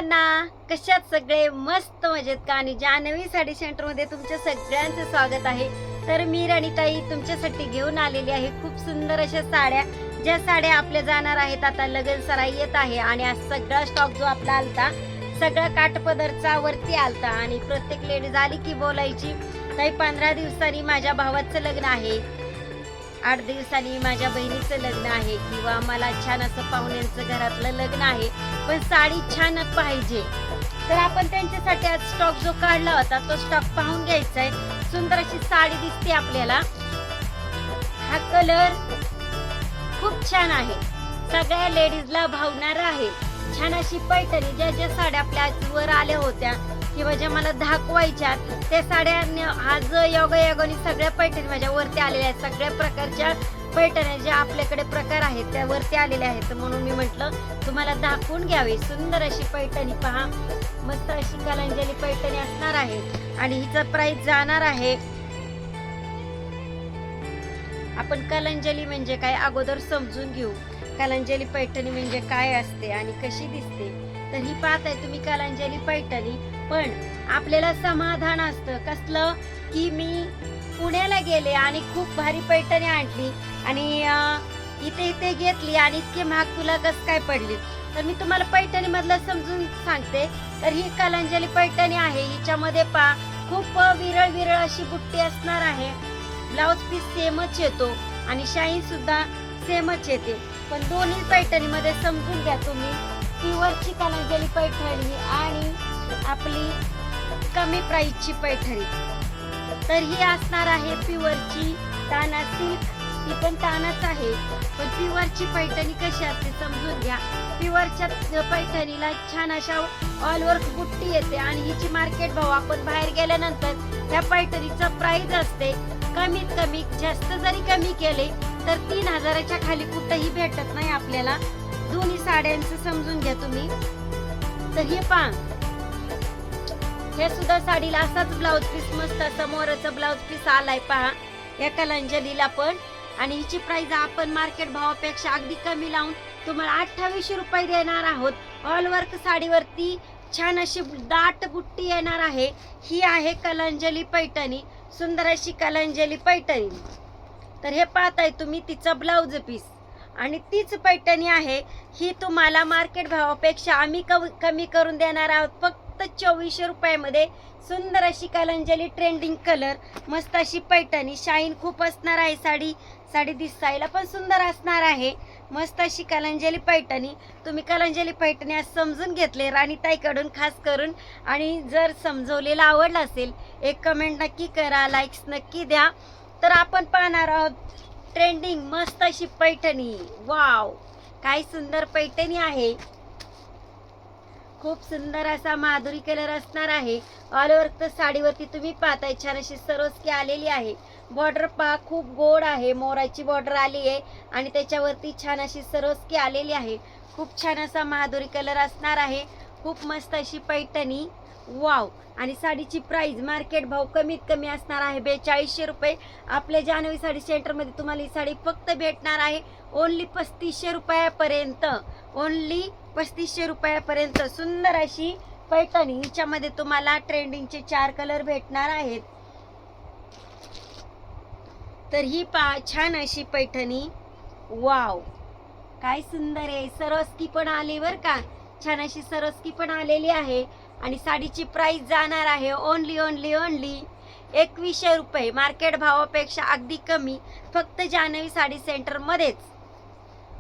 सर्वांना, कशात सगळे मस्त मजेत का? आणि जान्हवी साडी सेंटर मध्ये तुमच्या सगळ्यांचं स्वागत आहे. तर मी राणीताई तुमच्यासाठी घेऊन आलेली आहे खूप सुंदर अशा साड्या, ज्या साड्या आपल्या जाणार आहेत आता लगन सराई येत आहे. आणि आज सगळा स्टॉक जो आपला आलता सगळा काठपदरचा वरती आलता. आणि प्रत्येक लेडीज आली की बोलायची काही 15 दिवसांनी माझ्या भावाचं लग्न आहे, 8 दिवसांनी माझ्या बहिणीचं लग्न आहे, किंवा मला छान असं पाहुण्यांचं घरातलं लग्न आहे, पण साडी छान पाहिजे. तर आपण त्यांच्यासाठी आज स्टॉक जो काढला होता तो स्टॉक पाहून घ्यायचा आहे. सुंदर अशी साडी दिसते आपल्याला. हा कलर खूप छान आहे, सगळ्या लेडीजला भावणारा आहे. छान अशी पैठणी, ज्या ज्या साड्या आपल्या वर आल्या होत्या किंवा ज्या मला दाखवायच्या त्या साड्या आज योगायोगाने सगळ्या पैठणी माझ्या वरती आलेल्या आहेत. सगळ्या प्रकारच्या पैठण्या ज्या आपल्याकडे प्रकार आहेत त्या वरती आलेल्या आहेत, म्हणून मी म्हटलं तुम्हाला दाखवून घ्यावे. सुंदर अशी पैठणी पहा, मस्त अशी कलांजली पैठणी असणार आहे. आणि हिचा प्राइस जाणार आहे, आपण कलांजली म्हणजे काय अगोदर समजून घेऊ. कलांजली पैठणी म्हणजे काय असते आणि कशी दिसते. तर ही पाहताय तुम्ही कलांजली पैठणी, पण आपल्याला समाधान असतं कसलं की मी पुण्याला गेले आणि खूप भारी पैठणी आणली आणि इथे घेतली आणि इतके महाग तुला कस काय पडली. तर मी तुम्हाला पैठणी मधलं समजून सांगते. तर ही कलांजली पैठणी आहे, हिच्यामध्ये खूप विरळ अशी बुट्टी असणार आहे. ब्लाउज पीस सेमच येतो आणि शाईन सुद्धा सेमच येते. पण दोन्ही पैठणी मध्ये समजून घ्या तुम्ही, प्युअरची कलांजली पैठणी आणि आपली कमी प्राइसची पैठणी. तर ही असणार आहे प्युअरची ताना सिल्क, ती पण तानाच आहे. पण प्युअरची पैठणी कशी असते समजून घ्या. प्युअरच्या पैठणीला छान अशा ऑल वर्क बुट्टी येते आणि हिची मार्केट भाव आपण बाहेर गेल्यानंतर त्या पैठणीचा प्राइस असते कमीत कमी, जास्त जरी कमी केले तर 3000च्या खाली कुठेही भेटत नाही आपल्याला. दोन्ही साड्यांचं समजून घ्या तुम्ही. तर हे पहा, हे सुद्धा साडीला असाच ब्लाउज पीस, मस्त असा मोराचा ब्लाउज पीस आलाय पहा या कलांजलीला पण. आणि हिची प्राइस आपण मार्केट भावापेक्षा अगदी कमी लावून तुम्हाला 2800 रुपये देणार आहोत. ऑल वर्क साडीवरती छान अशी दाट बुट्टी येणार आहे. ही आहे कलांजली पैठणी, सुंदर अशी कलांजली पैठणी. तर हे पाहताय तुम्ही तिचा ब्लाउज पीस आणि तीच पैठणी आहे. ही तुम्हाला मार्केट भावापेक्षा आम्ही कमी करून देणार आहोत फक्त 2400 रुपयामध्ये. सुंदर अशी कलांजली ट्रेंडिंग कलर, मस्त अशी पैठणी, शाईन खूप असणार आहे. साडी दिसायला पण सुंदर असणार आहे. मस्त अशी कलांजली पैठणी. तुम्ही कलांजली पैठणी आज समजून घेतले राणीताईकडून खास करून. आणि जर समजवलेलं आवडलं असेल एक कमेंट नक्की करा, लाईक्स नक्की द्या. तर आपण पाहणार आहोत ट्रेंडिंग मस्त अशी पैठणी. वाव, काय सुंदर पैठणी आहे. खूप सुंदर असा माधुरी कलर असणार आहे. ऑल ओव्हर तर साडीवरती तुम्ही पाहताय छान अशी सरोस्की आलेली आहे. बॉर्डर पहा खूप गोड आहे, मोराची बॉर्डर आली आहे आणि त्याच्यावरती छान अशी सरोस्की आलेली आहे. खूप छान असा माधुरी कलर असणार आहे. खूप मस्त अशी पैठणी. वाव. आणि साडीची प्राइस मार्केट भाव कमीत कमी असणार आहे 4200 रुपये. आपल्या जान्हवी साडी सेंटर मध्ये तुम्हाला ही साडी फक्त भेटणार आहे ओनली 3500 रुपयापर्यंत. ओनली 3500 रुपयापर्यंत सुंदर अशी पैठणी. हिच्यामध्ये तुम्हाला ट्रेंडिंगचे 4 कलर भेटणार आहेत. तर ही छान अशी पैठणी. वाव, काय सुंदर आहे. सरोस्की पण आली बर का, छान अशी सरोस्की पण आलेली आहे. आणि साडीची प्राइस जाणार आहे ओनली 2100 रुपये. मार्केट भावापेक्षा अगदी कमी, फक्त जान्हवी साडी सेंटर मध्येच.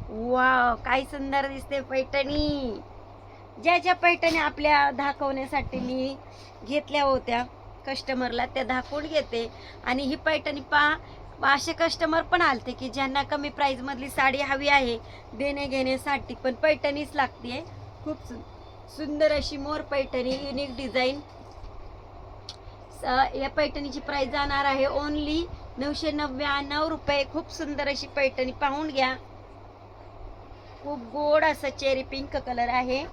वाव, काय सुंदर दिसते पैठणी. ज्या पैठणी आपल्या दाखवण्यासाठी मी घेतल्या होत्या कस्टमरला त्या दाखवून घेते. आणि ही पैठणी पहा, असे कस्टमर पण आलते की ज्यांना कमी प्राइस मधली साडी हवी आहे देणे घेण्यासाठी, पण पैठणीच लागते. खूप सुंदर अशी मोर पैठणी, युनिक डिझाईन. या पैठणीची प्राइस जाणार आहे ओनली 999 रुपये. खूप सुंदर अशी पैठणी पाहून घ्या. खूप गोड असं चेरी पिंक कलर आहे.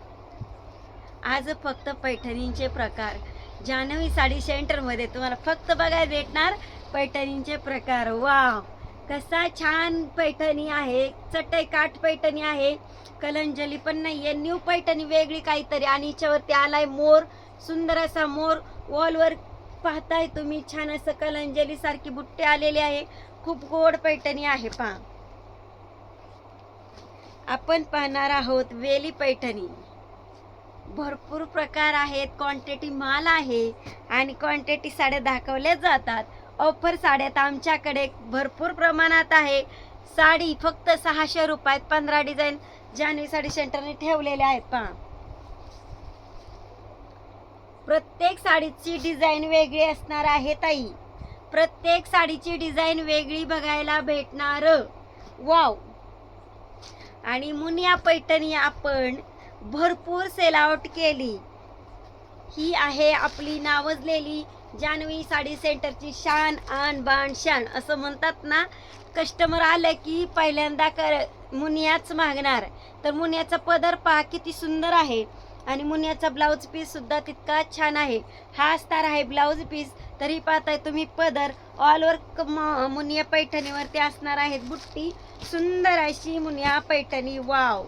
आज फक्त पैठणींचे प्रकार जान्हवी साडी सेंटर मध्ये तुम्हाला फक्त बघायला भेटणार पैठणींचे प्रकार. वाव, कसा छान पैठणी आहे, चटई काठ पैठणी आहे, कलंजली पण नाहीये, न्यू पैठणी वेगळी काहीतरी. आणि हिच्यावरती आलाय मोर, सुंदर असा मोर. वॉलवर पाहताय तुम्ही, छान असं कलंजली सारखी बुट्टे आलेले आहे. खूप गोड पैठणी आहे. पहा, आपण पाहणार आहोत वेली पैठणी. भरपूर प्रकार आहेत, क्वांटिटी माल आहे आणि क्वांटिटी साड्या दाखवल्या जातात. ऑफर साड्यात आमच्याकडे भरपूर प्रमाणात आहे. साडी फक्त 600 रुपयात 15 डिझाईन जान्हवी साडी सेंटरने ठेवलेले आहेत. पहा, प्रत्येक साडीची डिझाईन वेगळी असणार आहे ताई. प्रत्येक साडीची डिझाईन वेगळी बघायला भेटणार. वाव. आणि मुनिया पैठणी आपण भरपूर सेल आउट केली. ही आहे आपली नावाजलेली जान्हवी साडी सेंटरची शान आन बाण शान असं म्हणतात ना. कस्टमर आलं की पहिल्यांदा मुनियाच मागणार. तर मुनियाचा पदर पहा किती सुंदर आहे आणि मुनियाचा ब्लाउज पीस सुद्धा तितका छान आहे. हा असणार आहे ब्लाउज पीस. तरी पाहताय तुम्ही पदर ऑल ओव्हर मुनिया पैठणीवरती असणार आहेत बुट्टी. सुंदर अशी मुनिया पैठणी. वाव,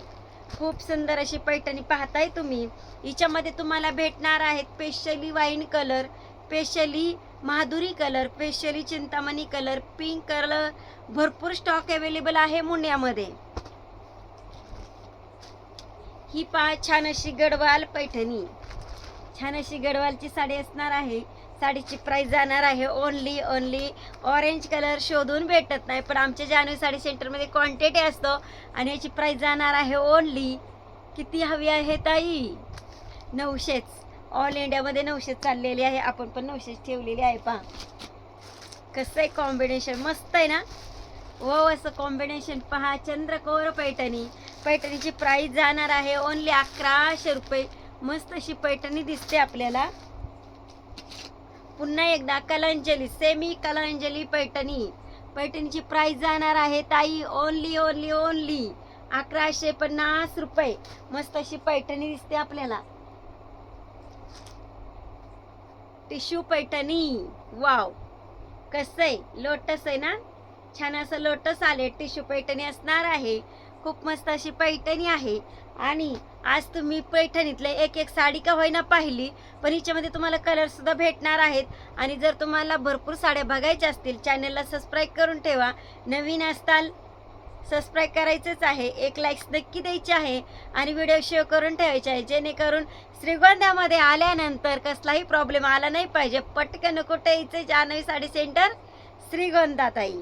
खूप सुंदर अशी पैठणी पाहताय तुम्ही. हिच्यामध्ये तुम्हाला भेटणार आहेत specially wine colour, specially Madhuri colour, specially Chintamani colour, pink colour. भरपूर स्टॉक अवेलेबल आहे मुनियामध्ये. ही पहा, छान अशी गडवाल पैठणी. छान अशी गडवालची साडी असणार आहे. साडीची प्राइस जाणार आहे ओनली ऑरेंज कलर शोधून भेटत नाही, पण आमच्या जान्हवी साडी सेंटरमध्ये क्वांटिटी असतो आणि याची प्राइस जाणार आहे ओनली. किती हवी आहे ताई? 900. ऑल इंडियामध्ये 900 चाललेली आहे. आपण पण 900 ठेवलेली आहे. पहा कसं आहे कॉम्बिनेशन, मस्त आहे ना. व असं कॉम्बिनेशन पहा. चंद्रकोर पैठणी. पैठणीची प्राइस जाणार आहे ओनली 1100 रुपये. मस्त अशी पैठणी दिसते आपल्याला. पुन्हा एकदा कलांजली, सेमी कलांजली पैठणी. पैठणीची प्राइस जाणार आहे ताई ओनली 1150 रुपये. मस्त अशी पैठणी दिसते आपल्याला. टिश्यू पैठणी. वाव, कसं आहे, लोटस आहे ना. छान असं लोटस आले. टिश्यू पैठणी असणार आहे. खूप मस्त अशी पैठणी आहे. आणि आज तुम्ही पैठणीतले एक एक साडी का होईना पाहिली, पण हिच्यामध्ये तुम्हाला कलर सुद्धा भेटणार आहेत. आणि जर तुम्हाला भरपूर साड्या बघायच्या असतील, चॅनलला सबस्क्राईब करून ठेवा. नवीन असताल सबस्क्राईब करायचंच आहे. एक लाईक्स नक्की द्यायची आहे आणि व्हिडिओ शेअर करून ठेवायचे आहे, जेणेकरून श्रीगोंद्यामध्ये आल्यानंतर कसलाही प्रॉब्लेम आला नाही पाहिजे. पटकन कुठे यायचं, जान्हवी साडी सेंटर श्रीगोंदा ताई.